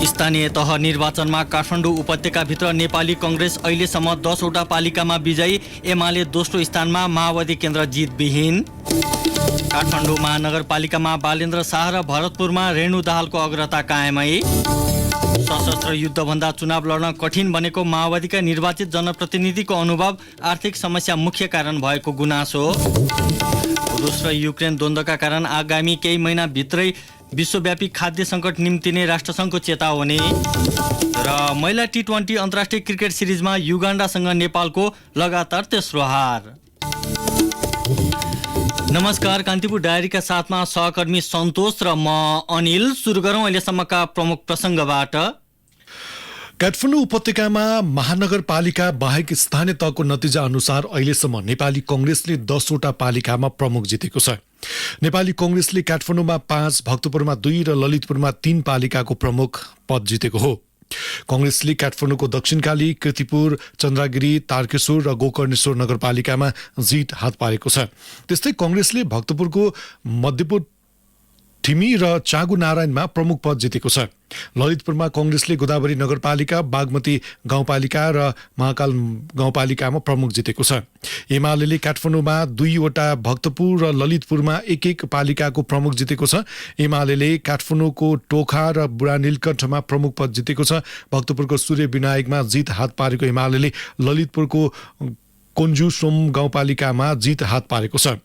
स्थानीय तह निर्वाचनमा काठमाडौँ उपत्यकाभित्र नेपाली कङ्ग्रेस अहिलेसम्म 10 वटा पालिकामा विजयी। एमाले दोस्रो स्थानमा, माओवादी केन्द्र जितविहीन। काठमाडौँ महानगरपालिकामा बालेन्द्र शाह र भरतपुरमा रेणु दाहालको अग्रता कायमै। सशस्त्र युद्धभन्दा चुनाव लड्न कठिन बनेको माओवादीका निर्वाचित जनप्रतिनिधिको अनुभव, आर्थिक समस्या मुख्य कारण भएको गुनासो। रुस र युक्रेन द्वन्द्वका कारण आगामी केही महिनाभित्रै विश्वव्यापी खाद्य सङ्कट निम्तिने राष्ट्रसङ्घको चेतावनी। र महिला टी20 अन्तर्राष्ट्रिय क्रिकेट सिरिजमा युगान्डासँग नेपालको लगातार तेस्रो हार। नमस्कार, कान्तिपुर डायरीका साथमा सहकर्मी सन्तोष र म अनिल। सुरु गरौँ अहिलेसम्मका प्रमुख प्रसङ्गबाट। काठमाडौँ उपत्यकामा महानगरपालिका बाहेक स्थानीय तहको नतिजा अनुसार अहिलेसम्म नेपाली कङ्ग्रेसले 10 वटा पालिकामा प्रमुख जितेको छ। नेपाली कङ्ग्रेसले काठमाडौँमा 5, भक्तपुरमा 2 र ललितपुरमा 3 पालिकाको प्रमुख पद जितेको हो। कङ्ग्रेसले काठमाडौँको दक्षिणकाली, कीर्तिपुर, चन्द्रगिरी, तारकेश्वर र गोकर्णेश्वर नगरपालिकामा जित हात पारेको छ। त्यस्तै कङ्ग्रेसले भक्तपुरको मध्यपुर, ठिमी र चागु नारायणमा प्रमुख पद जितेको छ। ललितपुरमा कङ्ग्रेसले गोदावरी नगरपालिका, बागमती गाउँपालिका र महाकाल गाउँपालिकामा प्रमुख जितेको छ। एमाले काठमाडौँमा 2 वटा, भक्तपुर र ललितपुरमा 1-1 पालिकाको प्रमुख जितेको छ। एमाले काठमाडौँको टोखा र बुढा नीलकण्ठमा प्रमुख पद जितेको छ। भक्तपुरको सूर्य विनायकमा जित हात पारेको एमाले ललितपुरको कोन्जुसोम गाउँपालिकामा जित हात पारेको छ।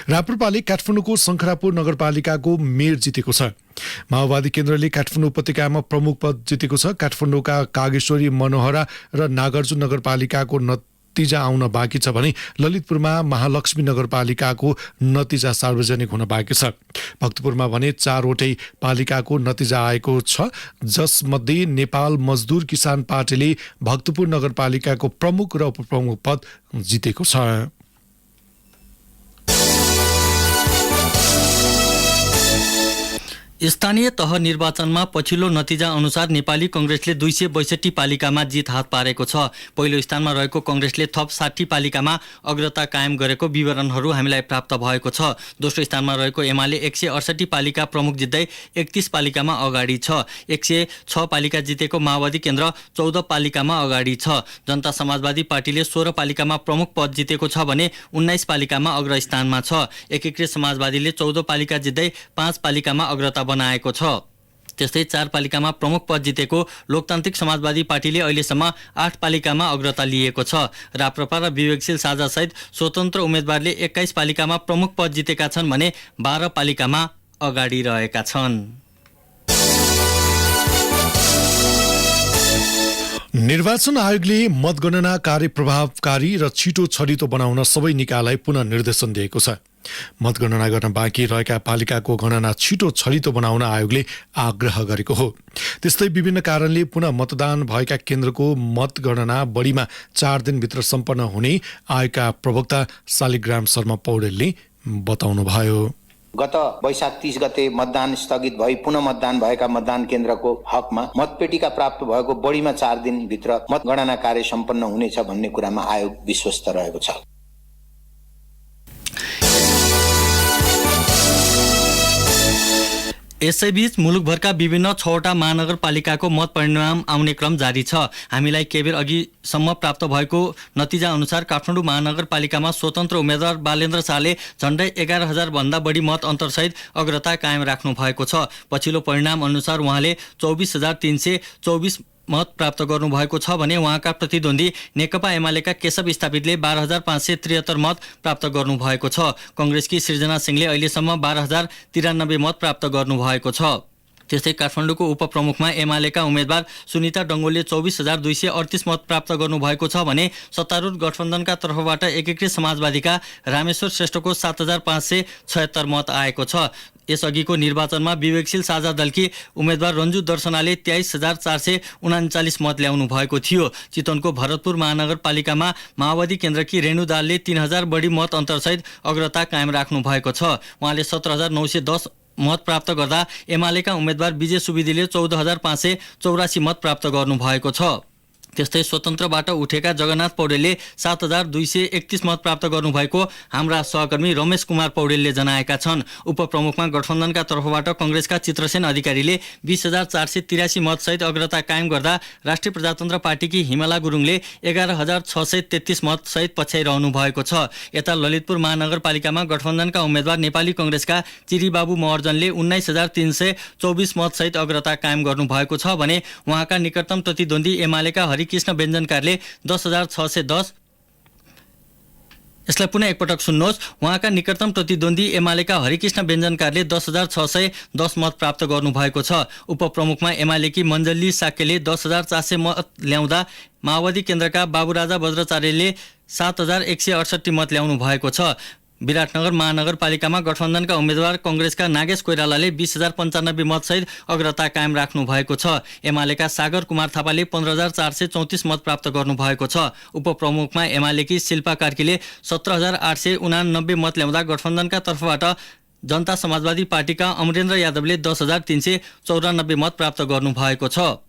राप्रपाले काठमाडौँको शङ्खरापुर नगरपालिकाको मेयर जितेको छ। माओवादी केन्द्रले काठमाडौँ उपत्यकामा प्रमुख पद जितेको छ। काठमाडौँका कागेश्वरी, मनोहरा र नागार्जुन नगरपालिकाको नतिजा आउन बाँकी छ भने ललितपुरमा महालक्ष्मी नगरपालिकाको नतिजा सार्वजनिक हुन बाँकी छ। भक्तपुरमा भने 4 वटै पालिकाको नतिजा आएको छ, जसमध्ये नेपाल मजदुर किसान पार्टीले भक्तपुर नगरपालिकाको प्रमुख र उपप्रमुख पद जितेको छ। स्थानीय तह निर्वाचनमा पछिल्लो नतिजा अनुसार नेपाली कङ्ग्रेसले 262 पालिकामा जित हात पारेको छ। पहिलो स्थानमा रहेको कङ्ग्रेसले थप 60 पालिकामा अग्रता कायम गरेको विवरणहरू हामीलाई प्राप्त भएको छ। दोस्रो स्थानमा रहेको एमाले 168 पालिका प्रमुख जित्दै 31 पालिकामा अगाडि छ। 106 पालिका जितेको माओवादी केन्द्र 14 पालिकामा अगाडि छ। जनता समाजवादी पार्टीले 16 पालिकामा प्रमुख पद जितेको छ भने 19 पालिकामा अग्रस्थानमा छ। एकीकृत समाजवादीले 14 पालिका जित्दै 5 पालिकामा अग्रता बनाएको छ। त्यस्तै 4 पालिकामा प्रमुख पद जितेको लोकतान्त्रिक समाजवादी पार्टीले अहिलेसम्म 8 पालिकामा अग्रता लिएको छ। राप्रपा र विवेकशील साझा सहित स्वतन्त्र उम्मेदवारले 21 पालिकामा प्रमुख पद जितेका छन् भने 12 पालिकामा अगाडि रहेका छन्। निर्वाचन आयोगले मतगणना कार्य प्रभावकारी र छिटो छरितो बनाउन सबै निकायलाई पुनः निर्देशन दिएको छ। मतगणना गर्न बाँकी रहेका पालिकाको गणना छिटो छरितो बनाउन आयोगले आग्रह गरेको हो। त्यस्तै विभिन्न कारणले पुनः मतदान भएका केन्द्रको मतगणना बढीमा 4 दिनभित्र सम्पन्न हुने आयोगका प्रवक्ता शालिग्राम शर्मा पौडेलले बताउनुभयो। गत वैशाख 30 गते मतदान स्थगित भई पुनः मतदान भएका मतदान केन्द्रको हकमा मतपेटिका प्राप्त भएको बढीमा 4 दिनभित्र मतगणना कार्य सम्पन्न हुनेछ भन्ने कुरामा आयोग विश्वस्त रहेको छ। यसैबीच मुलुकभरका विभिन्न 6 वटा महानगरपालिकाको मत परिणाम आउने क्रम जारी छ। हामीलाई केही बेर अघिसम्म प्राप्त भएको नतिजा अनुसार काठमाडौँ महानगरपालिकामा स्वतन्त्र उम्मेद्वार बालेन्द्र शाहले झण्डै 11,000 भन्दा बढी मत अन्तरसहित अग्रता कायम राख्नु भएको छ। पछिल्लो परिणाम अनुसार उहाँले 24,324 मत प्राप्त गर्नुभएको छ भने उहाँका प्रतिद्वन्दी नेकपा एमालेका केशव स्थापितले 12,573 मत प्राप्त गर्नुभएको छ। कङ्ग्रेसकी सृजना सिंहले अहिलेसम्म 12,093 मत प्राप्त गर्नुभएको छ। त्यस्तै काठमाडौँको उपप्रमुखमा एमालेका उम्मेद्वार सुनिता डङ्गोलले 24,238 मत प्राप्त गर्नुभएको छ भने सत्तारूढ गठबन्धनका तर्फबाट एकीकृत समाजवादीका रामेश्वर श्रेष्ठको 7,576 मत आएको छ। यसअघिको निर्वाचनमा विवेकशील साझा दलकी उम्मेद्वार रन्जु दर्शनाले 23,439 मत ल्याउनु भएको थियो। चितवनको भरतपुर महानगरपालिकामा माओवादी केन्द्रकी रेणु दाहालले 3,000 बढी मत अन्तरसहित अग्रता कायम राख्नु भएको छ। उहाँले 17,910 मत प्राप्त गर्दा एमालेका उम्मेद्वार विजय सुवेदीले 14,584 मत प्राप्त गर्नुभएको छ। त्यस्तै स्वतन्त्रबाट उठेका जगन्नाथ पौडेलले 7,231 मत प्राप्त गर्नुभएको हाम्रा सहकर्मी रमेश कुमार पौडेलले जनाएका छन्। उपप्रमुखमा गठबन्धनका तर्फबाट कङ्ग्रेसका चित्रसेन अधिकारीले 20,483 मतसहित अग्रता कायम गर्दा राष्ट्रिय प्रजातन्त्र पार्टीकी हिमला गुरुङले 11,633 मतसहित पछ्याइरहनु भएको छ। यता ललितपुर महानगरपालिकामा गठबन्धनका उम्मेद्वार नेपाली कङ्ग्रेसका चिरीबाबु महर्जनले 19,324 मतसहित अग्रता कायम गर्नुभएको छ भने उहाँका निकटतम प्रतिद्वन्दी एमालेका हरिकृष्ण व्यञ्जनकारले 10,610 यसलाई पुनः एकपटक सुन्नुहोस्। उहाँका निकटतम प्रतिद्वन्दी एमालेका हरिकृष्ण व्यञ्जनकारले 10,610 मत प्राप्त गर्नुभएको छ। उपप्रमुखमा एमालेकी मञ्जली साक्यले 10,400 मत ल्याउँदा माओवादी केन्द्रका बाबुराजा बज्राचार्यले 7,168 मत ल्याउनु भएको छ। विराटनगर महानगरपालिकामा गठबन्धनका उम्मेद्वार कङ्ग्रेसका नागेश कोइरालाले 20,095 मतसहित अग्रता कायम राख्नु भएको छ। एमालेका सागर कुमार थापाले 15,434 मत प्राप्त गर्नुभएको छ। उपप्रमुखमा एमालेकी शिल्पा कार्कीले 17,889 मत ल्याउँदा गठबन्धनका तर्फबाट जनता समाजवादी पार्टीका अमरेन्द्र यादवले 10,394 मत प्राप्त गर्नुभएको छ।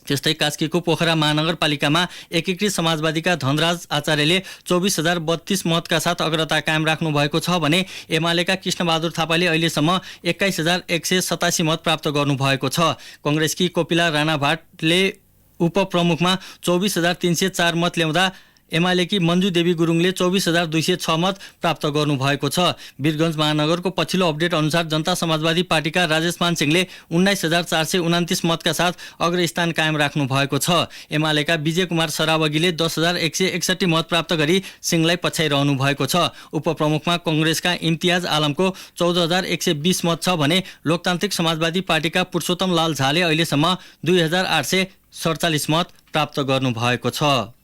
त्यस्तै कास्कीको पोखरा महानगरपालिकामा एकीकृत समाजवादीका धनराज आचार्यले 24,032 मतका साथ अग्रता कायम राख्नु भएको छ भने एमालेका कृष्णबहादुर थापाले अहिलेसम्म 21,187 मत प्राप्त गर्नुभएको छ। कङ्ग्रेसकी कोपिला राणा भाटले उपप्रमुखमा 24,304 मत ल्याउँदा एमालेकी मन्जु देवी गुरुङले 24,206 मत प्राप्त गर्नुभएको छ। वीरगञ्ज महानगरको पछिल्लो अपडेट अनुसार जनता समाजवादी पार्टीका राजेश मान सिंहले 19,429 मतका साथ अग्रस्थान कायम राख्नु भएको छ। एमालेका विजय कुमार सरावगीले 10,161 मत प्राप्त गरी सिंहलाई पछ्याइरहनु भएको छ। उपप्रमुखमा कङ्ग्रेसका इम्तियाज आलमको 14,120 मत छ भने लोकतान्त्रिक समाजवादी पार्टीका पुरुषोत्तम लाल झाले अहिलेसम्म 2,847 मत प्राप्त गर्नुभएको छ।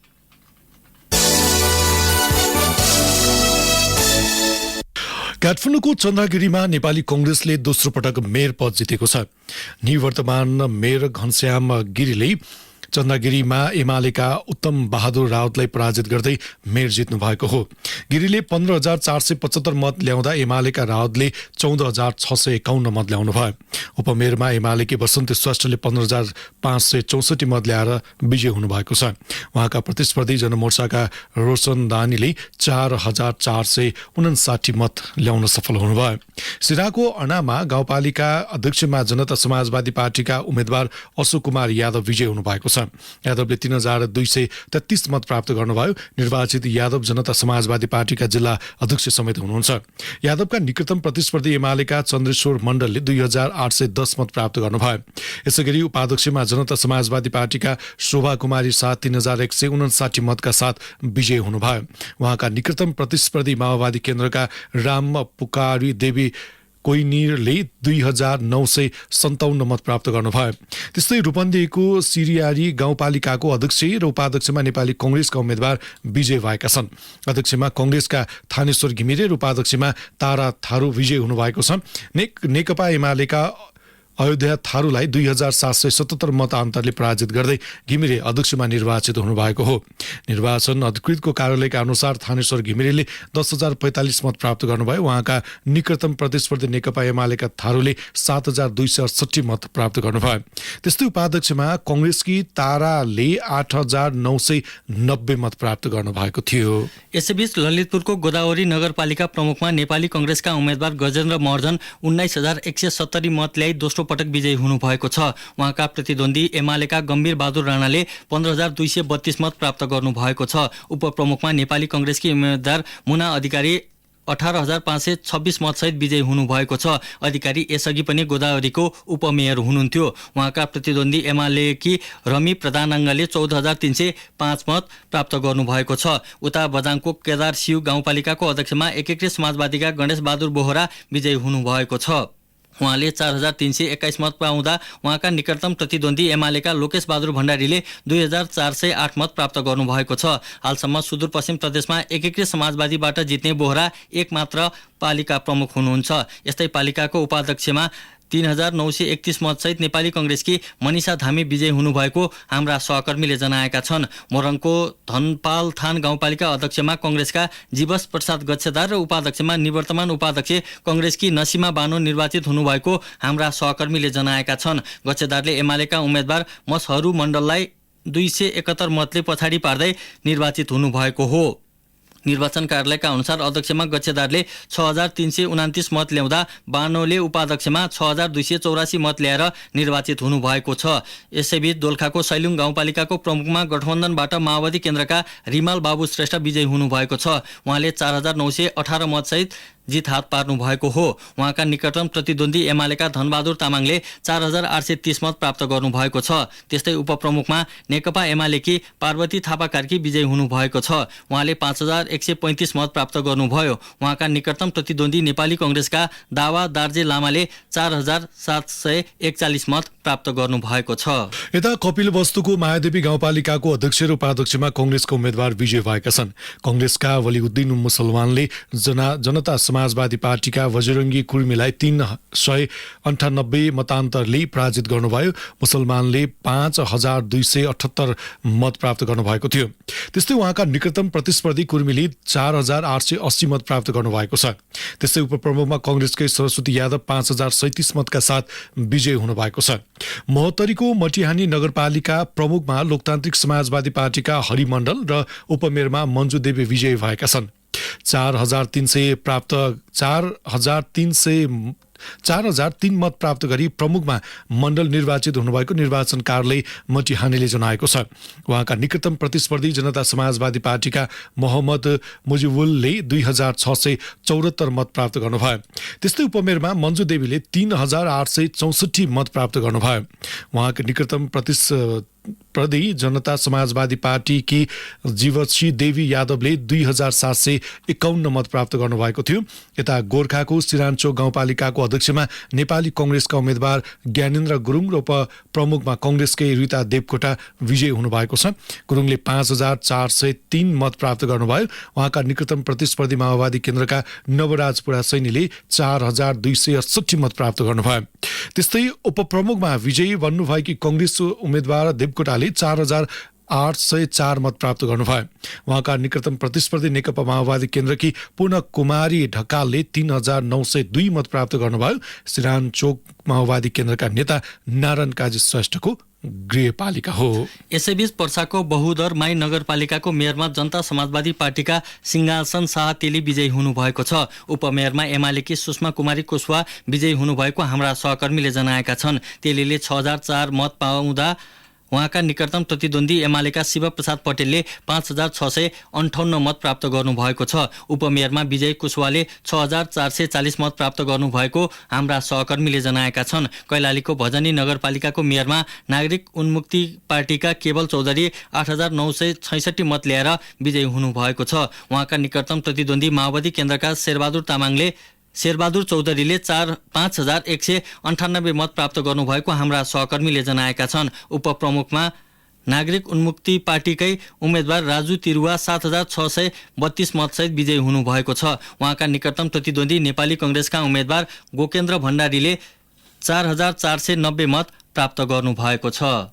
काठमाडौँको चन्द्रगिरीमा नेपाली कङ्ग्रेसले दोस्रो पटक मेयर पद जितेको छ। निवर्तमान मेयर घनश्याम गिरीले चन्द्रगिरीमा एमालेका उत्तम बहादुर राउतलाई पराजित गर्दै मेयर जित्नु भएको हो। गिरीले 15,475 मत ल्याउँदा एमालेका राउतले 14,651 मत ल्याउनु भयो। उपमेयरमा एमालेकी वसन्ती श्रेष्ठले 15,564 मत ल्याएर विजय हुनुभएको छ। उहाँका प्रतिस्पर्धी जनमोर्चाका रोशन दानीले 4,459 मत ल्याउन सफल हुनुभयो। सिराको अणामा गाउँपालिका अध्यक्षमा जनता समाजवादी पार्टीका उम्मेद्वार अशोक कुमार यादव विजय हुनुभएको छ। यादवले 3,233 मत प्राप्त गर्नुभयो। निर्वाचित यादव जनता समाजवादी पार्टीका जिल्ला अध्यक्ष समेत हुनुहुन्छ। यादवका निकटतम प्रतिस्पर्धी एमालेका चन्द्रेश्वर मण्डलले 2,810 मत प्राप्त गर्नुभयो। यसैगरी उपाध्यक्षमा जनता समाजवादी पार्टीका शोभा कुमारी 3,159 मतका साथ विजय हुनुभयो। उहाँका निकटतम प्रतिस्पर्धी माओवादी केन्द्रका राम पुकारी देवी कोइनीरले 2,957 मत प्राप्त गर्नुभयो। त्यस्तै रूपन्देहीको सिरियारी गाउँपालिकाको अध्यक्ष र उपाध्यक्षमा नेपाली कङ्ग्रेसका उम्मेद्वार विजय भएका छन्। अध्यक्षमा कङ्ग्रेसका थानेश्वर घिमिरे र उपाध्यक्षमा तारा थारू विजय हुनुभएको छ। नेकपा एमालेका अयोध्या थारूलाई 2,777 मत अन्तरले पराजित गर्दै घिमिरे अध्यक्षमा निर्वाचित हुनुभएको हो। निर्वाचन अधिकृतको कार्यालयका अनुसार थानेश्वर घिमिरेले 10,045 मत प्राप्त गर्नुभयो। उहाँका निकटतम प्रतिस्पर्धी नेकपा एमालेका थारूले 7,268 मत प्राप्त गर्नुभयो। त्यस्तै उपाध्यक्षमा कङ्ग्रेसकी ताराले 8,990 मत प्राप्त गर्नुभएको थियो। यसैबीच ललितपुरको गोदावरी नगरपालिका प्रमुखमा नेपाली कङ्ग्रेसका उम्मेद्वार गजेन्द्र महर्जन 19,170 मत ल्याई दोस्रो पटक विजयी हुनुभएको छ। उहाँका प्रतिद्वन्दी एमालेका गम्भीर बहादुर राणाले 15,232 मत प्राप्त गर्नुभएको छ। उपप्रमुखमा नेपाली कङ्ग्रेसकी उम्मेद्वार मुना अधिकारी 18,526 मतसहित विजयी हुनुभएको छ। अधिकारी यसअघि पनि गोदावरीको उपमेयर हुनुहुन्थ्यो। उहाँका प्रतिद्वन्दी एमालेकी रमी प्रधानाङ्गले 14,305 मत प्राप्त गर्नुभएको छ। उता बझाङको केदार सिउ गाउँपालिकाको अध्यक्षमा एकीकृत समाजवादीका गणेश बहादुर बोहरा विजयी हुनुभएको छ। उहाँले 4,321 मत पाउँदा उहाँका निकटतम प्रतिद्वन्दी एमालेका लोकेश बहादुर भण्डारीले 2,408 मत प्राप्त गर्नुभएको छ। हालसम्म सुदूरपश्चिम प्रदेशमा एकीकृत समाजवादीबाट जित्ने बोहरा एक मात्र पालिका प्रमुख हुनुहुन्छ। यस्तै पालिकाको उपाध्यक्षमा 3,931 मतसहित नेपाली कङ्ग्रेसकी मनिषा धामी विजय हुनुभएको हाम्रा सहकर्मीले जनाएका छन्। मोरङको धनपाल थान गाउँपालिका अध्यक्षमा कङ्ग्रेसका जीवस प्रसाद गच्छेदार र उपाध्यक्षमा निवर्तमान उपाध्यक्ष कङ्ग्रेसकी नसीमा बानो निर्वाचित हुनुभएको हाम्रा सहकर्मीले जनाएका छन्। गच्छेदारले एमालेका उम्मेद्वार मसहरू मण्डललाई 271 मतले पछाडि पार्दै निर्वाचित हुनुभएको हो। निर्वाचन कार्यालयका अनुसार अध्यक्षमा गच्छेदारले 6329 मत ल्याउँदा बानोले उपाध्यक्षमा 6284 मत ल्याएर निर्वाचित हुनुभएको छ। यसैबीच दोलखाको सैलुङ गाउँपालिकाको प्रमुखमा गठबन्धनबाट माओवादी केन्द्रका रिमाल बाबु श्रेष्ठ विजयी हुनुभएको छ। उहाँले 4918 मतसहित जित हात पार्नु भएको हो। उहाँका निकटतम प्रतिद्वन्दी एमालेका धनबहादुर तामाङले 4830 मत प्राप्त गर्नुभएको छ। त्यस्तै उपप्रमुखमा नेकपा एमालेकी पार्वती थापा कार्की विजयी हुनुभएको छ। उहाँले 5135 मत प्राप्त गर्नुभयो। उहाँका निकटतम प्रतिद्वन्दी नेपाली कङ्ग्रेसका दावा दार्जे लामाले 4741 मत प्राप्त गर्नुभएको छ। यता कपिलवस्तुको मायादेवी गाउँपालिकाको अध्यक्ष र उपाध्यक्षमा कङ्ग्रेसका उम्मेद्वार विजय भएका छन्। कङ्ग्रेसका वलिउद्दिन मुसलमानले जनता समाजवादी पार्टीका बजरङ्गी कुर्मीलाई 398 मतान्तरले पराजित गर्नुभयो। मुसलमानले 5278 मत प्राप्त गर्नुभएको थियो। त्यस्तै उहाँका निकटतम प्रतिस्पर्धी कुर्मीले 4880 मत प्राप्त गर्नुभएको छ। त्यस्तै उपप्रमुखमा कङ्ग्रेसकै सरस्वती यादव 5037 मतका साथ विजयी हुनुभएको छ। महोत्तरीको मटिहानी नगरपालिका प्रमुखमा लोकतान्त्रिक समाजवादी पार्टीका हरि मण्डल र उपमेयरमा मन्जु देवी विजयी भएका छन्। 4003 मत प्राप्त गरी प्रमुखमा मण्डल निर्वाचित हुनुभएको निर्वाचन कार्यालय मटिहानीले जनाएको छ। उहाँका निकटतम प्रतिस्पर्धी जनता समाजवादी पार्टीका मोहम्मद मुजिबुलले 2674 मत प्राप्त गर्नुभयो। त्यस्तै उपमेयरमा मन्जु देवीले 3864 मत प्राप्त गर्नुभयो। उहाँका निकटतम प्रतिस्पर्धी जनता समाजवादी पार्टीकी जीवश्री देवी यादवले 2751 मत प्राप्त गर्नुभएको थियो। यता गोर्खाको सिरानचोक गाउँपालिकाको अध्यक्षमा नेपाली कङ्ग्रेसका उम्मेद्वार ज्ञानेन्द्र गुरुङ र उपप्रमुखमा कङ्ग्रेसकै रीता देवकोटा विजयी हुनुभएको छ। गुरुङले 5403 मत प्राप्त गर्नुभयो। उहाँका निकटतम प्रतिस्पर्धी माओवादी केन्द्रका नवराज पुरासैनीले 4268 मत प्राप्त गर्नुभयो। त्यस्तै उपप्रमुखमा विजयी बन्नुभएकी कङ्ग्रेस उम्मेद्वार देवकोटाले 4804 मत प्राप्त गर्नुभयो। उहाँका निकटतम प्रतिस्पर्धी नेकपा माओवादी केन्द्रकी पूर्ण कुमारी ढकालले 3902 मत प्राप्त गर्नुभयो। सिरानचोक माओवादी केन्द्रका नेता नारायण काजी श्रेष्ठको गृहपालिका हो। यसैबीच पर्साको बहुदर माई नगरपालिकाको मेयरमा जनता समाजवादी पार्टीका सिंहासन शाह तेली विजयी हुनुभएको छ। उपमेयरमा एमालेकी सुषमा कुमारी कुशवाहा विजयी हुनुभएको हाम्रा सहकर्मीले जनाएका छन्। तेलीले 6004 मत पाउँदा उहाँका निकटतम प्रतिद्वन्दी एमालेका शिवप्रसाद पटेलले 5658 मत प्राप्त गर्नुभएको छ। उपमेयरमा विजय कुशवाहाले 6440 मत प्राप्त गर्नुभएको हाम्रा सहकर्मीले जनाएका छन्। कैलालीको भजनी नगरपालिकाको मेयरमा नागरिक उन्मुक्ति पार्टीका केवल चौधरी 8966 मत ल्याएर विजयी हुनुभएको छ। उहाँका निकटतम प्रतिद्वन्दी माओवादी केन्द्रका शेरबहादुर चौधरीले 5198 मत प्राप्त गर्नुभएको हाम्रा सहकर्मीले जनाएका छन्। उपप्रमुखमा नागरिक उन्मुक्ति पार्टीकै उम्मेद्वार राजु तिरुवा 7632 मतसहित विजयी हुनुभएको छ। उहाँका निकटतम प्रतिद्वन्दी नेपाली कङ्ग्रेसका उम्मेद्वार गोकेन्द्र भण्डारीले 4490 मत प्राप्त गर्नुभएको छ।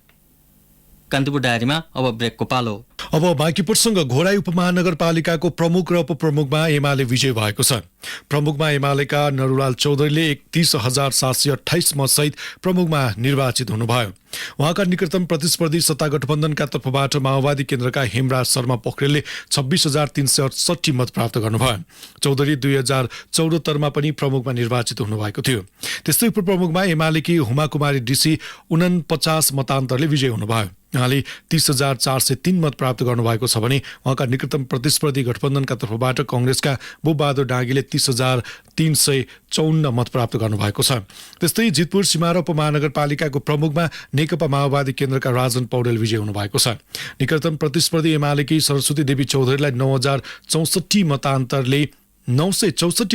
कान्तिपुर डायरीमा अब ब्रेकको पालो। अब बाँकी प्रसङ्ग। घोराई उपमहानगरपालिकाको प्रमुख र उपप्रमुखमा एमाले विजय भएको छ। प्रमुखमा एमालेका नरुलाल चौधरीले 31728 मतसहित प्रमुखमा निर्वाचित हुनुभयो। उहाँका निकटतम प्रतिस्पर्धी सत्ता गठबन्धनका तर्फबाट माओवादी केन्द्रका हेमराज शर्मा पोखरेलले 26368 मत प्राप्त गर्नुभयो। चौधरी 2074 पनि प्रमुखमा निर्वाचित हुनुभएको थियो। त्यस्तै उपप्रमुखमा एमालेकी हुमा कुमारी डीसी 49 मतान्तरले विजय हुनुभयो। उहाँले 30403 मत प्राप्त गर्नुभएको छ भने उहाँका निकटतम प्रतिस्पर्धी गठबन्धनका तर्फबाट कङ्ग्रेसका बुबहादुर डाँगीले 30354 मत प्राप्त गर्नुभएको छ। त्यस्तै जितपुर सिमारा उपमहानगरपालिकाको प्रमुखमा नेकपा माओवादी केन्द्रका राजन पौडेल विजय हुनुभएको छ। निकटतम प्रतिस्पर्धी एमालेकी सरस्वती देवी चौधरीलाई 964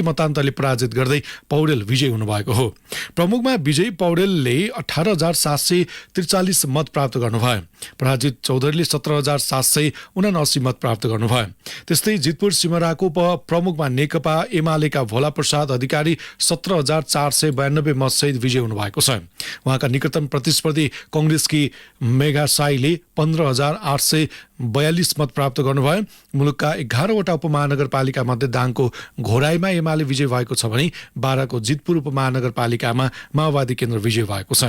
मतान्तरले पराजित गर्दै पौडेल विजयी हुनुभएको हो। प्रमुखमा विजय पौडेलले 18743 मत प्राप्त गर्नुभयो। पराजित चौधरीले 17779 मत प्राप्त गर्नुभयो। त्यस्तै जितपुर सिमराको प्रमुखमा नेकपा एमालेका भोला प्रसाद अधिकारी 17492 मतसहित विजयी हुनुभएको छ। उहाँका निकटतम प्रतिस्पर्धी कङ्ग्रेसकी मेघा साईले 15800 42 मत प्राप्त गर्नुभयो। मुलुकका 11वटा उपमहानगरपालिका मध्ये दाङको घोराईमा एमाले विजय भएको छ भने 12को जितपुर उपमहानगरपालिकामा माओवादी केन्द्र विजय भएको छ।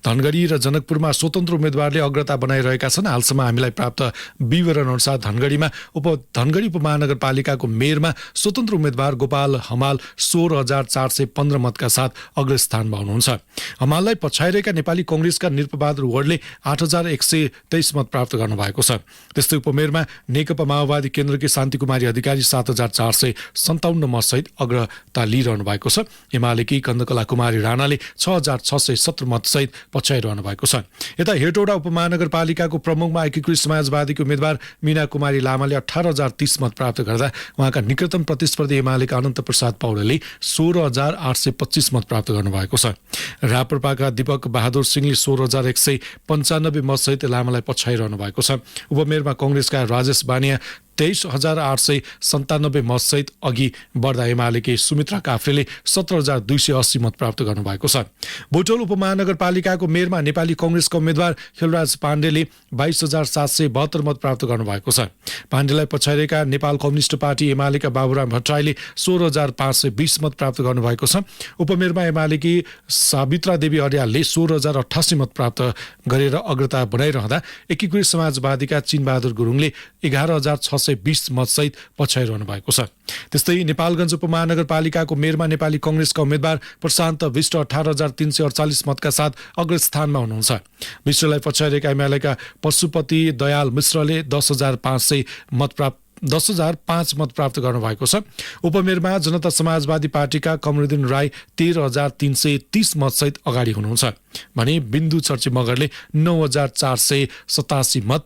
धनगढी र जनकपुरमा स्वतन्त्र उम्मेद्वारले अग्रता बनाइरहेका छन्। हालसम्म हामीलाई प्राप्त विवरण अनुसार धनगढी उपमहानगरपालिकाको मेयरमा स्वतन्त्र उम्मेद्वार गोपाल हमाल 16,415 मतका साथ अग्रस्थानमा हुनुहुन्छ। हमाललाई पछाइरहेका नेपाली कांग्रेसका निरपबहादुर वडले 8,123 मत प्राप्त गर्नुभएको छ। त्यस्तै उपमेयरमा नेकपा माओवादी केन्द्रकी शान्तिकुमारी अधिकारी 7,457 मतसहित अग्रता लिइरहनु भएको छ। एमालेकी कन्दकला कुमारी राणाले 6,670 मतसहित पछ्याइरहनु भएको छ। यता हेटौडा उपमहानगरपालिकाको प्रमुखमा एकीकृत समाजवादीको उम्मेद्वार मीना कुमारी लामाले 18,030 मत प्राप्त गर्दा उहाँका निकटतम प्रतिस्पर्धी एमालेका अनन्त प्रसाद पौडेलले 16,825 मत प्राप्त गर्नुभएको छ। राप्रपाका दीपक बहादुर सिंहले 16,195 मतसहित लामालाई पछ्याइरहनु भएको छ। उपमेयरमा कांग्रेसका राजेश बानिया 23,897 मतसहित अघि बढ्दा एमालेकी सुमित्रा काफ्रेले 17,280 मत प्राप्त गर्नुभएको छ। बुटोल उपमहानगरपालिकाको मेयरमा नेपाली कांग्रेसका उम्मेद्वार खेलराज पाण्डेले 22,772 मत प्राप्त गर्नुभएको छ। पाण्डेलाई पछाइरहेका नेपाल कम्युनिस्ट पार्टी एमालेका बाबुराम भट्टराईले 16,520 मत प्राप्त गर्नुभएको छ। उपमेयरमा एमालेकी सावित्रा देवी अर्यालले 16,088 मत प्राप्त गरेर अग्रता बनाइरहँदा एकीकृत समाजवादीका चिनबहादुर गुरुङले 11,620 मतसहित पछ्याइरहनु भएको छ। त्यस्तै नेपालगञ्ज उपमहानगरपालिकाको मेयरमा नेपाली कांग्रेसका उम्मेद्वार प्रशान्त विष्ट 18,348 मतका साथ अग्रस्थानमा हुनुहुन्छ। विष्टलाई पछ्याइरहेका एमालेका पशुपति दयाल मिश्रले 10,005 मत प्राप्त गर्नुभएको छ। उपमेयरमा जनता समाजवादी पार्टीका कमरुद्दिन राई 13,330 मतसहित अगाडि हुनुहुन्छ भने बिन्दु चर्ची मगरले 9,487 मत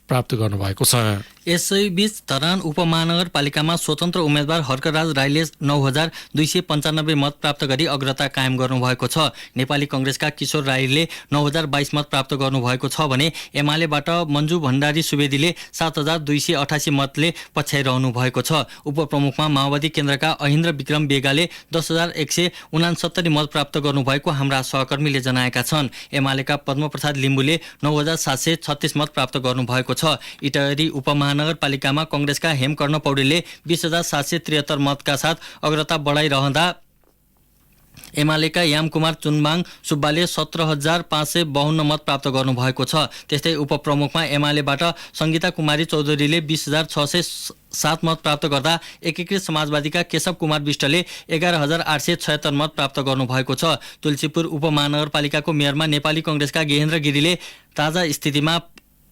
प्राप्त गर्नुभएको छ। यसैबीच धरान उपमहानगरपालिकामा स्वतन्त्र उम्मेद्वार हर्कराज राईले 9,295 मत प्राप्त गरी अग्रता कायम गर्नुभएको छ। नेपाली कांग्रेसका किशोर राईले 9,022 मत प्राप्त गर्नुभएको छ भने एमालेबाट मन्जु भण्डारी सुवेदीले 7,288 मतले पछ्याइरहनु भएको छ। उपप्रमुखमा माओवादी केन्द्रका अहिन्द्र विक्रम बेगाले 10,169 मत प्राप्त गर्नुभएको हाम्रा सहकर्मीले जनाएका छन्। एमालेका पद्मप्रसाद लिम्बुले 9,736 मत प्राप्त गर्नुभएको छ। इटहरी उपमहानगरपालिकामा कांग्रेसका हेमकर्ण पौडेलले 20,773 मतका साथ अग्रता बढाइरहँदा एमालेका यामकुमार चुनबाङ सुब्बाले 17,552 मत प्राप्त गर्नुभएको छ। त्यस्तै उपप्रमुखमा एमालेबाट संगीता कुमारी चौधरीले 20,607 मत प्राप्त गर्दा एकीकृत समाजवादीका केशव कुमार विष्टले 11,876 मत प्राप्त गर्नुभएको छ। तुलसीपुर उपमहानगरपालिकाको मेयरमा नेपाली कांग्रेसका गेहेन्द्र गिरीले ताजा स्थितिमा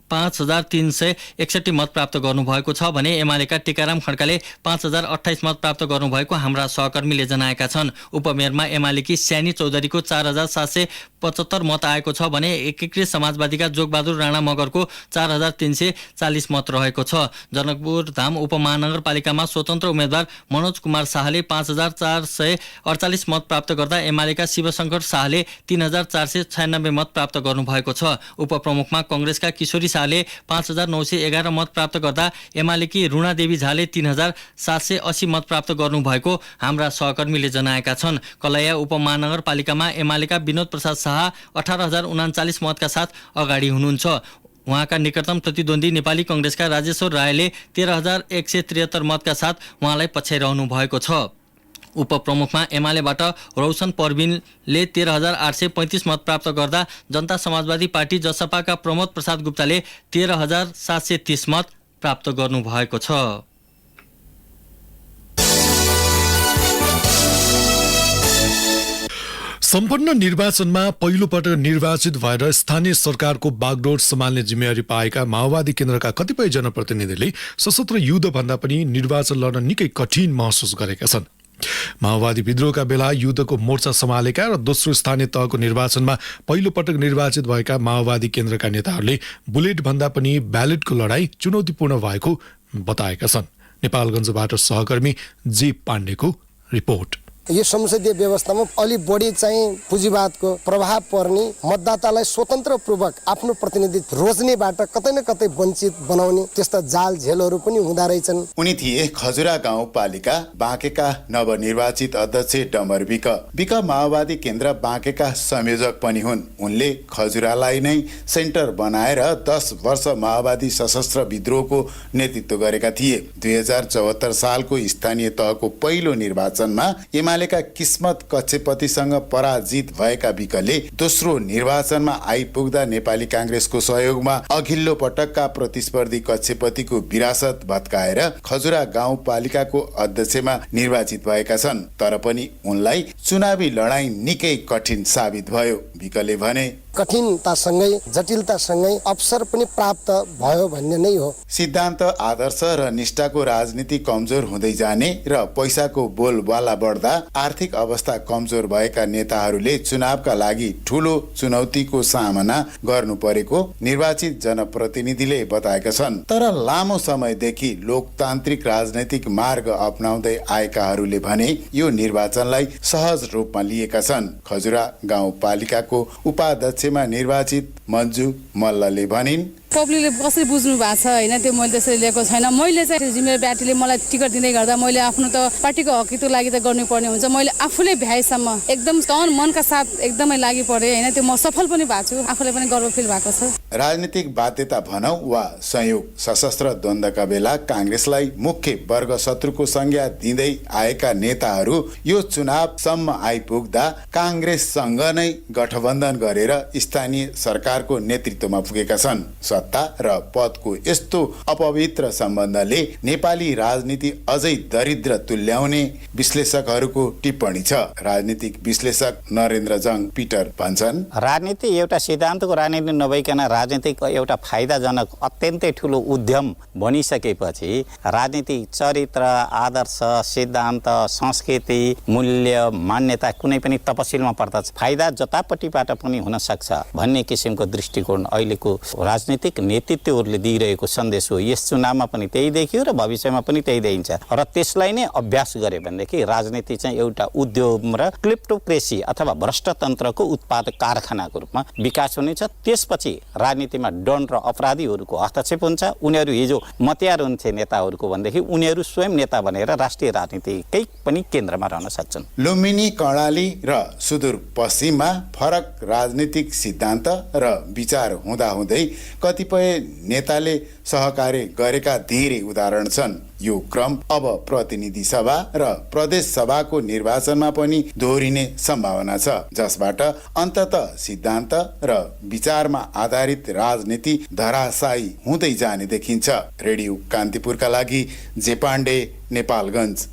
5,361 मत प्राप्त गर्नुभएको छ भने एमालेका टीकाराम खड्काले 5,028 मत प्राप्त गर्नुभएको हाम्रा सहकर्मीले जनाएका छन्। उपमेयरमा एमालेकी स्यानी चौधरीको 4,775 मत आएको छ भने एकीकृत समाजवादीका जोगबहादुर राणा मगरको 4,340 मत रहेको छ। जनकपुर धाम उपमहानगरपालिकामा स्वतन्त्र उम्मेद्वार मनोज कुमार शाहले 5,448 मत प्राप्त गर्दा एमालेका शिवशंकर शाहले 3,496 मत प्राप्त गर्नुभएको छ। उपप्रमुखमा कांग्रेसका किशोरी शाहले 5,911 मत प्राप्त गर्दा एमालेकी रुणा देवी झाले 3,780 मत प्राप्त गर्नुभएको हाम्रा सहकर्मीले जनाएका छन्। कलैया उपमहानगरपालिकामा एमालेका विनोद प्रसाद शाह 18,039 मतका साथ अगाडि हुनुहुन्छ। उहाँका निकटतम प्रतिद्वन्दी नेपाली कांग्रेसका राजेश्वर रायले 13,173 मतका साथ उहाँलाई पछ्याइरहनु भएको छ। उपप्रमुखमा एमालेबाट रौशन परविनले 13,835 मत प्राप्त गर्दा जनता समाजवादी पार्टी जसपाका प्रमोद प्रसाद गुप्ताले 13,730 मत प्राप्त गर्नुभएको छ। सम्पन्न निर्वाचनमा पहिलोपटक निर्वाचित भएर स्थानीय सरकारको बागडोर सम्हाल्ने जिम्मेवारी पाएका माओवादी केन्द्रका कतिपय जनप्रतिनिधिले सशस्त्र युद्धभन्दा पनि निर्वाचन लड्न निकै कठिन महसुस गरेका छन्। माओवादी विद्रोहका बेला युद्धको मोर्चा सम्हालेका र दोस्रो स्थानीय तहको निर्वाचनमा पहिलोपटक निर्वाचित भएका माओवादी केन्द्रका नेताहरूले बुलेट भन्दा पनि ब्यालेटको लडाईँ चुनौतीपूर्ण भएको बताएका छन्। नेपालगञ्जबाट सहकर्मी जी पाण्डेको रिपोर्ट। यो संसदीय व्यवस्थामा अलि बढी चाहिँ पुँजीवादको प्रभाव पर्ने, मतदातालाई स्वतन्त्रपूर्वक आफ्नो प्रतिनिधि रोज्नेबाट कतै न कतै वञ्चित बनाउने त्यस्ता जाल झेलहरू पनि हुँदा रहेछन्। उनी थिए खजुरा गाउँपालिका बाँकेका नवनिर्वाचित अध्यक्ष डमर विक माओवादी केन्द्र बाँकेका संयोजक पनि हुन्। उनले खजुरालाई नै सेन्टर बनाएर 10 वर्ष माओवादी सशस्त्र विद्रोहको नेतृत्व गरेका थिए। 2074 सालको स्थानीय तहको पहिलो निर्वाचनमा एमालेका किस्मत कच्छेपतिसँग पराजित भएका विकले दोस्रो निर्वाचनमा आइपुग्दा नेपाली कांग्रेसको सहयोगमा अघिल्लो पटकका प्रतिस्पर्धी कच्छेपतिको विरासत भत्काएर खजुरा गाउँपालिकाको अध्यक्षमा निर्वाचित भएका छन्। तर पनि उनलाई चुनावी लडाईँ निकै कठिन साबित भयो। विकले भने कठिनतासँगै जटिलतासँगै अवसर पनि प्राप्त भयो भन्ने नै हो। सिद्धान्त, आदर्श र निष्ठाको राजनीति कमजोर हुँदै जाने र पैसाको बोलबाला बढ्दा आर्थिक अवस्था कमजोर भएका नेताहरूले चुनावका लागि ठूलो चुनौतीको सामना गर्नु परेको निर्वाचित जनप्रतिनिधिले बताएका छन्। तर लामो समयदेखि लोकतान्त्रिक राजनैतिक मार्ग अपनाउँदै आएकाहरूले भने यो निर्वाचनलाई सहज रूपमा लिएका छन्। खजुरा गाउँपालिकाको उपाध्यक्षमा निर्वाचित मन्जु मल्लले भनिन्, पब्लिकले कसरी बुझ्नु भएको छ हैन, त्यो मैले त्यसरी लिएको छैन। मैले चाहिँ जिम्मेवारी पार्टीले मलाई टिकट दिँदै गर्दा मैले आफ्नो त पार्टीको हकितको लागि त गर्नुपर्ने हुन्छ। मैले आफूले भ्याएसम्म एकदम तन मनका साथ एकदमै लागि परे हैन, त्यो म सफल पनि भएको छु। आफूले पनि गर्व फिल भएको छ। राजनीतिक बाध्यता भनौं वा संयोग, सशस्त्र द्वन्द्वका बेला कांग्रेसलाई मुख्य वर्ग शत्रुको संज्ञा दिँदै आएका नेताहरू यो चुनावसम्म आइपुग्दा कांग्रेससँग नै गठबन्धन गरेर स्थानीय सरकारको नेतृत्वमा पुगेका छन्। सत्ता र पदको यस्तो अपवित्र सम्बन्धले नेपाली राजनीति अझै दरिद्र तुल्याउने विश्लेषकहरूको टिप्पणी छ। राजनीतिक विश्लेषक नरेन्द्र जङ पिटर भन्छन्, राजनीति एउटा सिद्धान्तको राजनीति नभइकन राजनीतिक एउटा फाइदाजनक अत्यन्तै ठुलो उद्यम बनिसकेपछि राजनीतिक चरित्र, आदर्श, सिद्धान्त, संस्कृति, मूल्य, मान्यता कुनै पनि तपसिलमा पर्दछ। फाइदा जतापट्टिबाट पनि हुन सक्छ भन्ने किसिमको दृष्टिकोण अहिलेको राजनीतिक नेतृत्वहरूले दिइरहेको सन्देश हो। यस चुनावमा पनि त्यही देखियो र भविष्यमा पनि त्यही देखिन्छ। र त्यसलाई नै अभ्यास गरे भनेदेखि राजनीति चाहिँ एउटा उद्योग र क्लिप्टोक्रेसी अथवा भ्रष्टतन्त्रको उत्पादक कारखानाको रूपमा विकास हुनेछ। त्यसपछि राजनीतिमा डन र अपराधीहरूको हस्तक्षेप हुन्छ। उनीहरू हिजो मतियार हुन्थे नेताहरूको भनेदेखि उनीहरू स्वयं नेता बनेर राष्ट्रिय राजनीतिकै पनि केन्द्रमा रहन सक्छन्। लुम्बिनी, कर्णाली र सुदूरपश्चिममा फरक राजनीतिक सिद्धान्त र विचार हुँदाहुँदै कतिपय नेताले सहकार्य गरेका धेरै उदाहरण छन्। यो क्रम अब प्रतिनिधि सभा र प्रदेश सभाको निर्वाचनमा पनि दोहोरिने सम्भावना छ, जसबाट अन्ततः सिद्धान्त र विचारमा आधारित राजनीति धराशायी हुँदै जाने देखिन्छ। रेडियो कान्तिपुरका लागि जे पाण्डे, नेपालगञ्ज।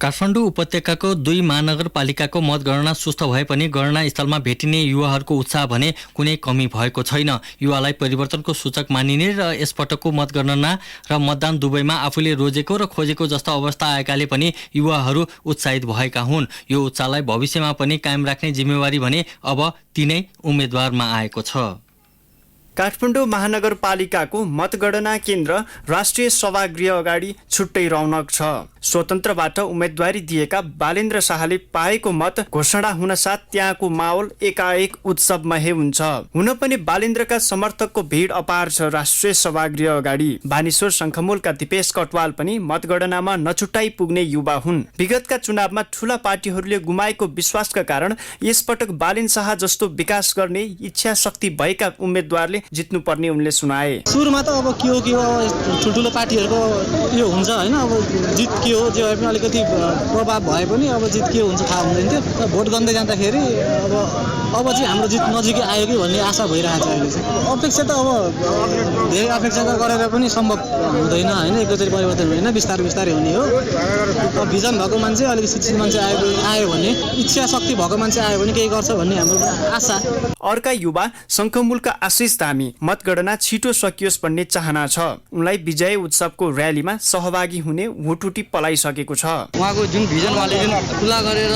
काठमाडौँ उपत्यकाको 2 महानगरपालिकाको मतगणना सुस्त भए पनि गणना स्थलमा भेटिने युवाहरूको उत्साह भने कुनै कमी भएको छैन। युवालाई परिवर्तनको सूचक मानिने र यसपटकको मतगणना र मतदान दुवैमा आफूले रोजेको र खोजेको जस्तो अवस्था आएकाले पनि युवाहरू उत्साहित भएका हुन्। यो उत्साहलाई भविष्यमा पनि कायम राख्ने जिम्मेवारी भने अब तिनै उम्मेदवारमा आएको छ। काठमाडौँ महानगरपालिकाको मतगणना केन्द्र राष्ट्रिय सभागृह अगाडि छुट्टै रौनक छ। स्वतन्त्रबाट उम्मेदवारी दिएका बालेन्द्र शाहले पाएको मत घोषणा हुनसाथ त्यहाँको माहौल एकाएक उत्सवमय हुन्छ। हुन पनि बालेन्द्रका समर्थकको भिड अपार छ राष्ट्रिय सभागृह अगाडि। बानेश्वर शङ्खमूलका दिपेश कटवाल पनि मतगणनामा नछुट्टाइ पुग्ने युवा हुन्। विगतका चुनावमा ठूला पार्टीहरूले गुमाएको विश्वासका कारण यसपटक बालेन्द्र शाह जस्तो विकास गर्ने इच्छा शक्ति भएका उम्मेदवारले जित्नुपर्ने उनले सुनाए। सुरुमा त अब के हो ठुल्ठुलो पार्टीहरूको यो हुन्छ होइन, अब जित के हो जे भए पनि अलिकति प्रभाव भए पनि अब जित के हुन्छ थाहा हुँदैन थियो। भोट गर्दै जाँदाखेरि अब चाहिँ हाम्रो जित नजिकै आयो कि भन्ने आशा भइरहेको छ। अहिले चाहिँ अपेक्षा त अब धेरै अपेक्षा त गरेर पनि सम्भव हुँदैन होइन, एकैचोटि परिवर्तन हुँदैन, बिस्तारै हुने हो। अब भिजन भएको मान्छे, अलिकति शिक्षित मान्छे आयो भने, इच्छा शक्ति भएको मान्छे आयो भने केही गर्छ भन्ने हाम्रो आशा। अर्का युवा शङ्खमूलका आशिष धामी मतगणना छिटो सकियोस् भन्ने चाहना छ। उनलाई विजय उत्सवको र्यालीमा सहभागी हुने हुटुटी पलाइसकेको छ। उहाँको जुन भिजन उहाँले जुन खुला गरेर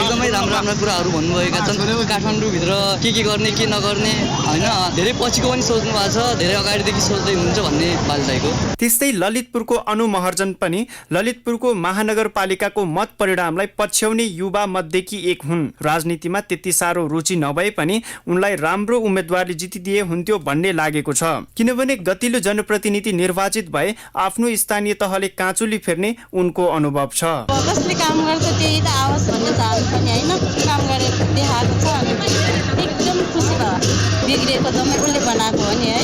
एकदमै राम्रो कुराहरू भन्नुभएका छन्। काठमाडौँभित्र के गर्ने के नगर्ने होइन, धेरै पछिको पनि सोच्नु भएको छ, धेरै अगाडिदेखि सोच्दै हुनुहुन्छ भन्ने बाल दाइको त्यस्तै ललितपुरको अनु महर्जन पनि ललितपुरको महानगरपालिकाको मत परिणामलाई पछ्याउने युवा मध्येकी एक हुन्। राजनीतिमा त्यति साह्रो रुचि नभए पनि उनलाई राम्रो उम्मेदवारले जितिदिए हुन्थ्यो भन्ने लागेको छ, किनभने गतिलो जनप्रतिनिधि निर्वाचित भए आफ्नो स्थानीय तहले काँचुली फेर्ने उनको अनुभव छ। कसले काम गर्छ त्यही त आओस् भन्ने चाहन्छ नि हैन, काम गरेर देखाएको छ अनि एकदम खुसी भयो। बिग्रेको जम्मै उसले बनाएको हो नि है,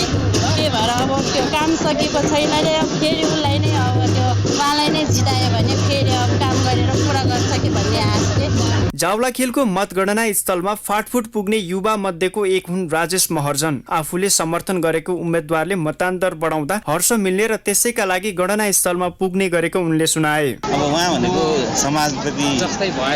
के भएर अब त्यो काम सकेको छैन रे, फेरि उसलाई नै अब त्यो उहाँलाई नै जितायो भने फेरि अब काम गरेर पुरा गर्छ कि भन्ने आशले। जावलाखेलको मतगणना स्थलमा फाटफुट पुग्ने युवा मध्येको एक हुन् राजेश महर्जन। आफूले समर्थन गरेको उम्मेदवारले मतान्तर बढाउँदा हर्ष मिल्ने र त्यसैका लागि गणना स्थलमा पुग्ने गरेको उनले सुनाए। अब उहाँ भनेको समाजप्रति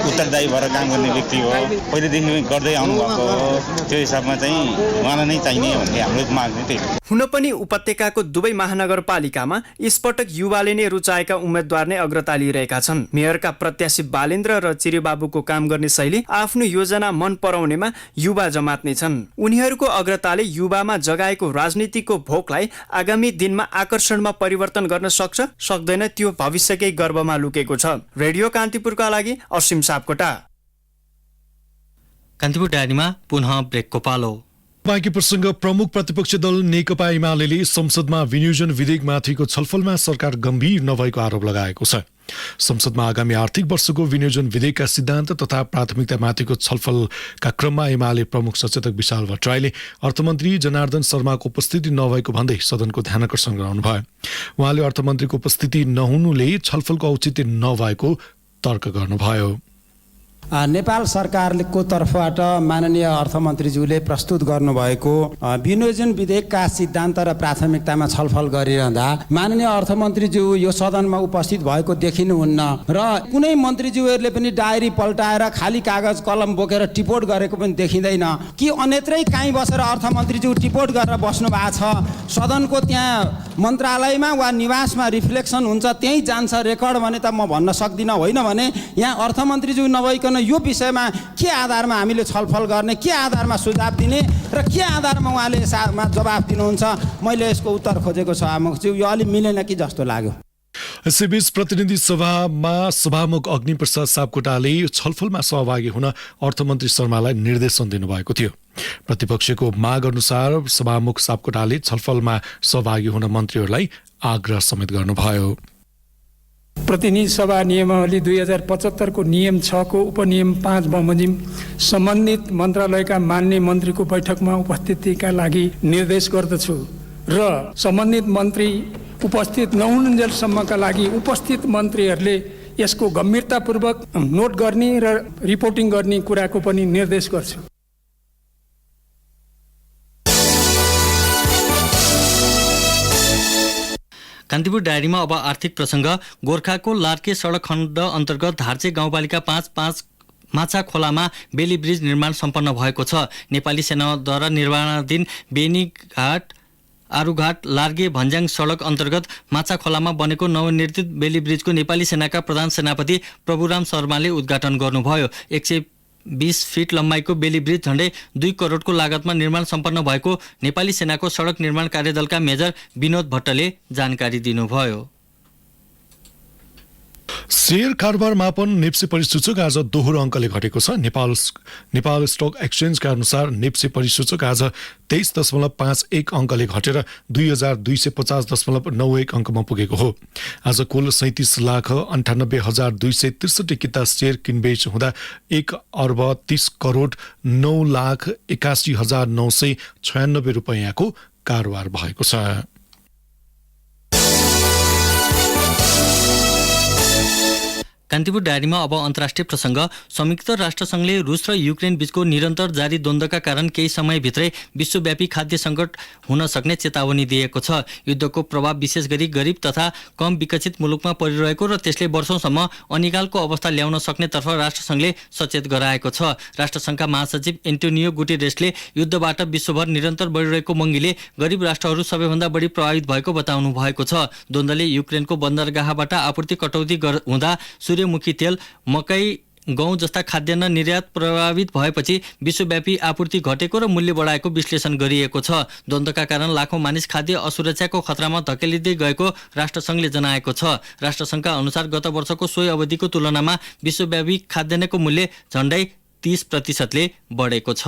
उत्तरदायी भएर काम गर्ने व्यक्ति हो, पहिलेदेखि गर्दै आउनुभएको हो, त्यो हिसाबमा चाहिँ उहाँलाई नै चाहिने भन्ने हाम्रो माग नै त्यही हो। हुन पनि उपत्यकाको दुवै महानगरपालिकामा यसपटक युवाले नै रुचाएका उम्मेदवार नै अग्रता लिइरहेका छन्। मेयरका प्रत्याशी बालेन्द्र र चिरेबाबुको काम गर्ने शैली आफ्नो योजना मन पराउनेमा युवा जमात नै छन्। उनीहरूको अग्रताले युवामा जगाएको राजनीतिको भोकलाई आगामी दिनमा आकर्षणमा परिवर्तन गर्न सक्छ सक्दैन त्यो भविष्यकै गर्भमा लुकेको छ। रेडियो कान्तिपुरका लागि असीम सापकोटा। कान्तिपुर डायरीमा पुनः ब्रेकको पालो। बाँकी प्रसङ्ग। प्रमुख प्रतिपक्षी दल नेकपा एमाले संसदमा विनियोजन विधेयकमाथिको छलफलमा सरकार गम्भीर नभएको आरोप लगाएको छ। संसदमा आगामी आर्थिक वर्षको विनियोजन विधेयकका सिद्धान्त तथा प्राथमिकतामाथिको छलफलका क्रममा एमाले प्रमुख सचेतक विशाल भट्टराईले अर्थमन्त्री जनार्दन शर्माको उपस्थिति नभएको भन्दै सदनको ध्यानाकर्षण गराउनुभयो। उहाँले अर्थमन्त्रीको उपस्थिति नहुनुले छलफलको औचित्य नभएको तर्क गर्नुभयो। नेपाल सरकारको तर्फबाट माननीय अर्थमन्त्रीज्यूले प्रस्तुत गर्नुभएको विनियोजन विधेयकका सिद्धान्त र प्राथमिकतामा छलफल गरिरहँदा माननीय अर्थमन्त्रीज्यू यो सदनमा उपस्थित भएको देखिनुहुन्न र कुनै मन्त्रीज्यूहरूले पनि डायरी पल्टाएर खाली कागज कलम बोकेर टिपोट गरेको पनि देखिँदैन। कि अन्यत्रै कहीँ बसेर अर्थमन्त्रीज्यू टिपोट गरेर बस्नु भएको छ, सदनको त्यहाँ मन्त्रालयमा वा निवासमा रिफ्लेक्सन हुन्छ त्यहीँ जान्छ रेकर्ड भने त म भन्न सक्दिनँ। होइन भने यहाँ अर्थमन्त्रीज्यू नभइकन यो विषयमा के आधारमा हामीले छलफल गर्ने, के आधारमा सुझाव दिने र के आधारमा उहाँले जवाफ दिनुहुन्छ, मैले यसको उत्तर खोजेको छ। यो अलि मिलेन कि जस्तो लाग्यो। यसैबीच प्रतिनिधि सभामा सभामुख अग्निप्रसाद सापकोटाले छलफलमा सहभागी हुन अर्थमन्त्री शर्मालाई निर्देशन दिनुभएको थियो। प्रतिपक्षको माग अनुसार सभामुख सापकोटाले छलफलमा सहभागी हुन मन्त्रीहरूलाई आग्रह समेत गर्नुभयो। प्रतिनिधि सभा नियमावली 2075 को नियम 6 को उपनियम 5 बमोजिम सम्बन्धित मन्त्रालयका मान्य मन्त्रीको बैठकमा उपस्थितिका लागि निर्देश गर्दछु र सम्बन्धित मन्त्री उपस्थित नहुनुन्जेलसम्मका लागि उपस्थित मन्त्रीहरूले यसको गम्भीरतापूर्वक नोट गर्ने र रिपोर्टिङ गर्ने कुराको पनि निर्देश गर्छु। कान्तिपुर डायरीमा अब आर्थिक प्रसङ्ग। गोर्खाको लार्के सडक खण्ड अन्तर्गत धार्चे गाउँपालिका 5 माछा खोलामा बेली ब्रिज निर्माण सम्पन्न भएको छ। नेपाली सेनाद्वारा निर्माणाधीन बेनीघाट आरुघाट लार्गे भन्ज्याङ सडक अन्तर्गत माछा खोलामा बनेको नवनिर्मित बेली ब्रिजको नेपाली सेनाका प्रधान सेनापति प्रभुराम शर्माले उद्घाटन गर्नुभयो। 120 फिट लम्बाइको बेली ब्रिज झण्डै 2 करोडको लागतमा निर्माण सम्पन्न भएको नेपाली सेनाको सडक निर्माण कार्यदलका मेजर विनोद भट्टले जानकारी दिनुभयो। शेयर कारोबार मापन नेप्से परिसूचक आज दोहोरो अङ्कले घटेको छ। नेपाल स्टक एक्सचेन्जका अनुसार नेप्से परिसूचक आज 23.51 अङ्कले घटेर 2250.91 अङ्कमा पुगेको हो। आज कुल 37,98,263 किता शेयर किनबेच हुँदा 1,30,30,981,996 रुपैयाँको कारोबार भएको छ। कान्तिपुर डायरीमा अब अन्तर्राष्ट्रिय प्रसङ्ग। संयुक्त राष्ट्रसङ्घले रुस र युक्रेन बीचको निरन्तर जारी द्वन्द्वका कारण केही समयभित्रै विश्वव्यापी खाद्य सङ्कट हुन सक्ने चेतावनी दिएको छ। युद्धको प्रभाव विशेष गरी गरिब तथा कम विकसित मुलुकमा परिरहेको र त्यसले वर्षौंसम्म अनिकालको अवस्था ल्याउन सक्नेतर्फ राष्ट्रसङ्घले सचेत गराएको छ। राष्ट्रसङ्घका महासचिव एन्टोनियो गुटेरेसले युद्धबाट विश्वभर निरन्तर बढिरहेको महँगीले गरिब राष्ट्रहरू सबैभन्दा बढी प्रभावित भएको बताउनु भएको छ। द्वन्द्वले युक्रेनको बन्दरगाहबाट आपूर्ति कटौती हुँदा सूर्यमुखी तेल, मकै गहुँ जस्ता खाद्यान्न निर्यात प्रभावित भएपछि विश्वव्यापी आपूर्ति घटेको र मूल्य बढाएको विश्लेषण गरिएको छ। द्वन्द्वका कारण लाखौं मानिस खाद्य असुरक्षाको खतरामा धकेलिँदै गएको राष्ट्रसङ्घले जनाएको छ। राष्ट्रसङ्घका अनुसार गत वर्षको सोही अवधिको तुलनामा विश्वव्यापी खाद्यान्नको मूल्य झण्डै 30% बढेको छ।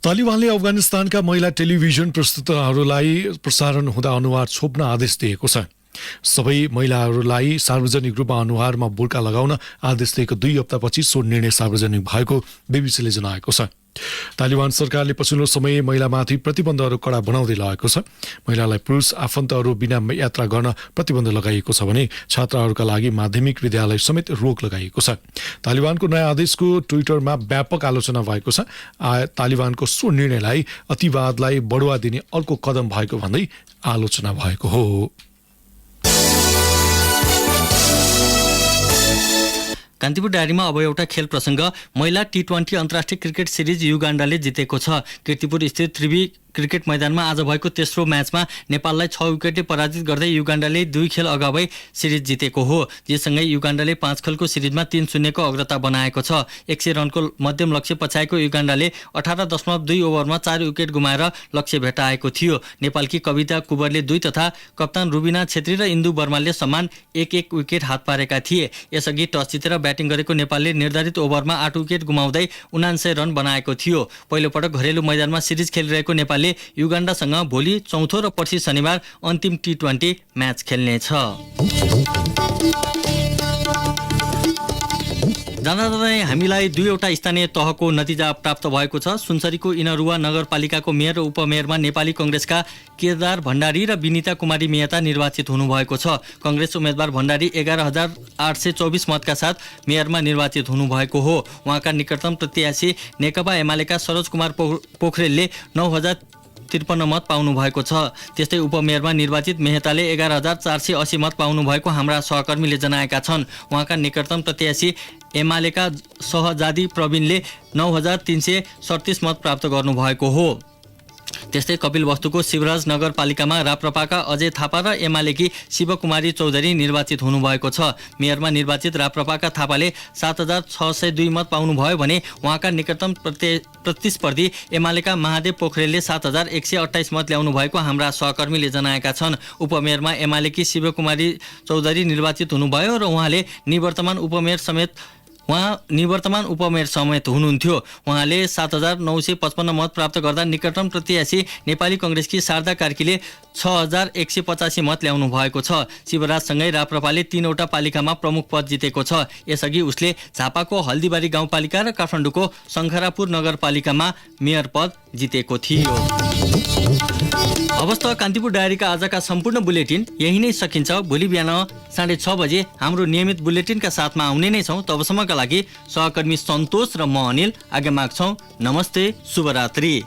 तालिबानले अफगानिस्तानका महिला टेलिभिजन प्रस्तुतहरूलाई प्रसारण हुँदा अनुहार छोप्न आदेश दिएको छ। सबै महिलाहरूलाई सार्वजनिक रूपमा अनुहारमा बुर्का लगाउन आदेश दिएको 2 हप्तापछि सो निर्णय सार्वजनिक भएको बीबीसीले जनाएको छ। तालिबान सरकारले पछिल्लो समय महिलामाथि प्रतिबन्धहरू कडा बनाउँदै लगेको छ। महिलालाई पुरुष आफन्तहरू बिना यात्रा गर्न प्रतिबन्ध लगाइएको छ भने छात्राहरूका लागि माध्यमिक विद्यालय समेत रोक लगाइएको छ। तालिबानको नयाँ आदेशको ट्विटरमा व्यापक आलोचना भएको छ। तालिबानको सो निर्णयलाई अतिवादलाई बढुवा दिने अर्को कदम भएको भन्दै आलोचना भएको हो। कान्तिपुर डायरीमा अब एउटा खेल प्रसङ्ग। महिला T20 अन्तर्राष्ट्रिय क्रिकेट सिरिज युगाण्डाले जितेको छ। कीर्तिपुर स्थित त्रिवी क्रिकेट मैदानमा आज भएको तेस्रो म्याचमा नेपाललाई 6 विकेटले पराजित गर्दै युगाण्डाले 2 खेल अगावै सिरिज जितेको हो। यससँगै युगाण्डाले 5 खेलको सिरिजमा 3-0 को अग्रता बनाएको छ। 100 रनको मध्यम लक्ष्य पछ्याएको युगाण्डाले 18.2 ओभरमा 4 विकेट गुमाएर लक्ष्य भेटाएको थियो। नेपालकी कविता कुवरले 2 तथा कप्तान रुबिना छेत्री र इन्दु बर्माले समान 1-1 विकेट हात पारेका थिए। यसअघि टस जितेर ब्याटिङ गरेको नेपालले निर्धारित ओभरमा 8 विकेट गुमाउँदै 79 रन बनाएको थियो। पहिलोपटक घरेलु मैदानमा सिरिज खेलिरहेको नेपालले युगाण्डासँग भोलि चौथो र पर्सि शनिबार अन्तिम T20 म्याच खेल्नेछ। जाँदाजाँदै हामीलाई 2वटा स्थानीय तहको नतिजा प्राप्त भएको छ। सुनसरीको इनरुवा नगरपालिकाको मेयर र उपमेयरमा नेपाली कङ्ग्रेसका केदार भण्डारी र विनिता कुमारी मेहता निर्वाचित हुनुभएको छ। कङ्ग्रेस उम्मेद्वार भण्डारी 11,824 मतका साथ मेयरमा निर्वाचित हुनुभएको हो। उहाँका निकटतम प्रत्याशी नेकपा एमालेका सरोज कुमार पोखरेलले 9,053 मत पाउनु भएको छ। त्यस्तै उपमेयरमा निर्वाचित मेहताले 11,480 मत पाउनु भएको हाम्रा सहकर्मीले जनाएका छन्। उहाँका निकटतम प्रत्याशी एमालेका सहजादी प्रवीणले 9,337 मत प्राप्त गर्नुभएको हो। त्यस्तै कपिलवस्तुको शिवराज नगरपालिकामा राप्रपाका अजय थापा र एमालेकी शिवकुमारी चौधरी निर्वाचित हुनुभएको छ। मेयरमा निर्वाचित राप्रपाका थापाले 7,602 मत पाउनुभयो भने उहाँका निकटतम प्रतिस्पर्धी एमालेका महादेव पोखरेलले 7,128 मत ल्याउनु भएको हाम्रा सहकर्मीले जनाएका छन्। उपमेयरमा एमालेकी शिवकुमारी चौधरी निर्वाचित हुनुभयो र उहाँले निवर्तमान उपमेयर समेत हुनुहुन्थ्यो। उहाँले 7,955 मत प्राप्त गर्दा निकटतम प्रत्याशी नेपाली कङ्ग्रेसकी शारदा कार्कीले 6,185 मत ल्याउनु भएको छ। शिवराजसँगै राप्रपाले 3वटा पालिकामा प्रमुख पद जितेको छ। यसअघि उसले झापाको हल्दीबारी गाउँपालिका र काठमाडौँको शङ्खरापुर नगरपालिकामा मेयर पद जितेको थियो। अवस्था कान्तिपुर डायरीका आजका सम्पूर्ण बुलेटिन यही नै सकिन्छ। भोलि बिहान 6:30 बजे हाम्रो नियमित बुलेटिनका साथमा आउने नै छौँ। तबसम्मका लागि सहकर्मी सन्तोष र म अनिल आज्ञा माग्छौँ। नमस्ते, शुभरात्रि।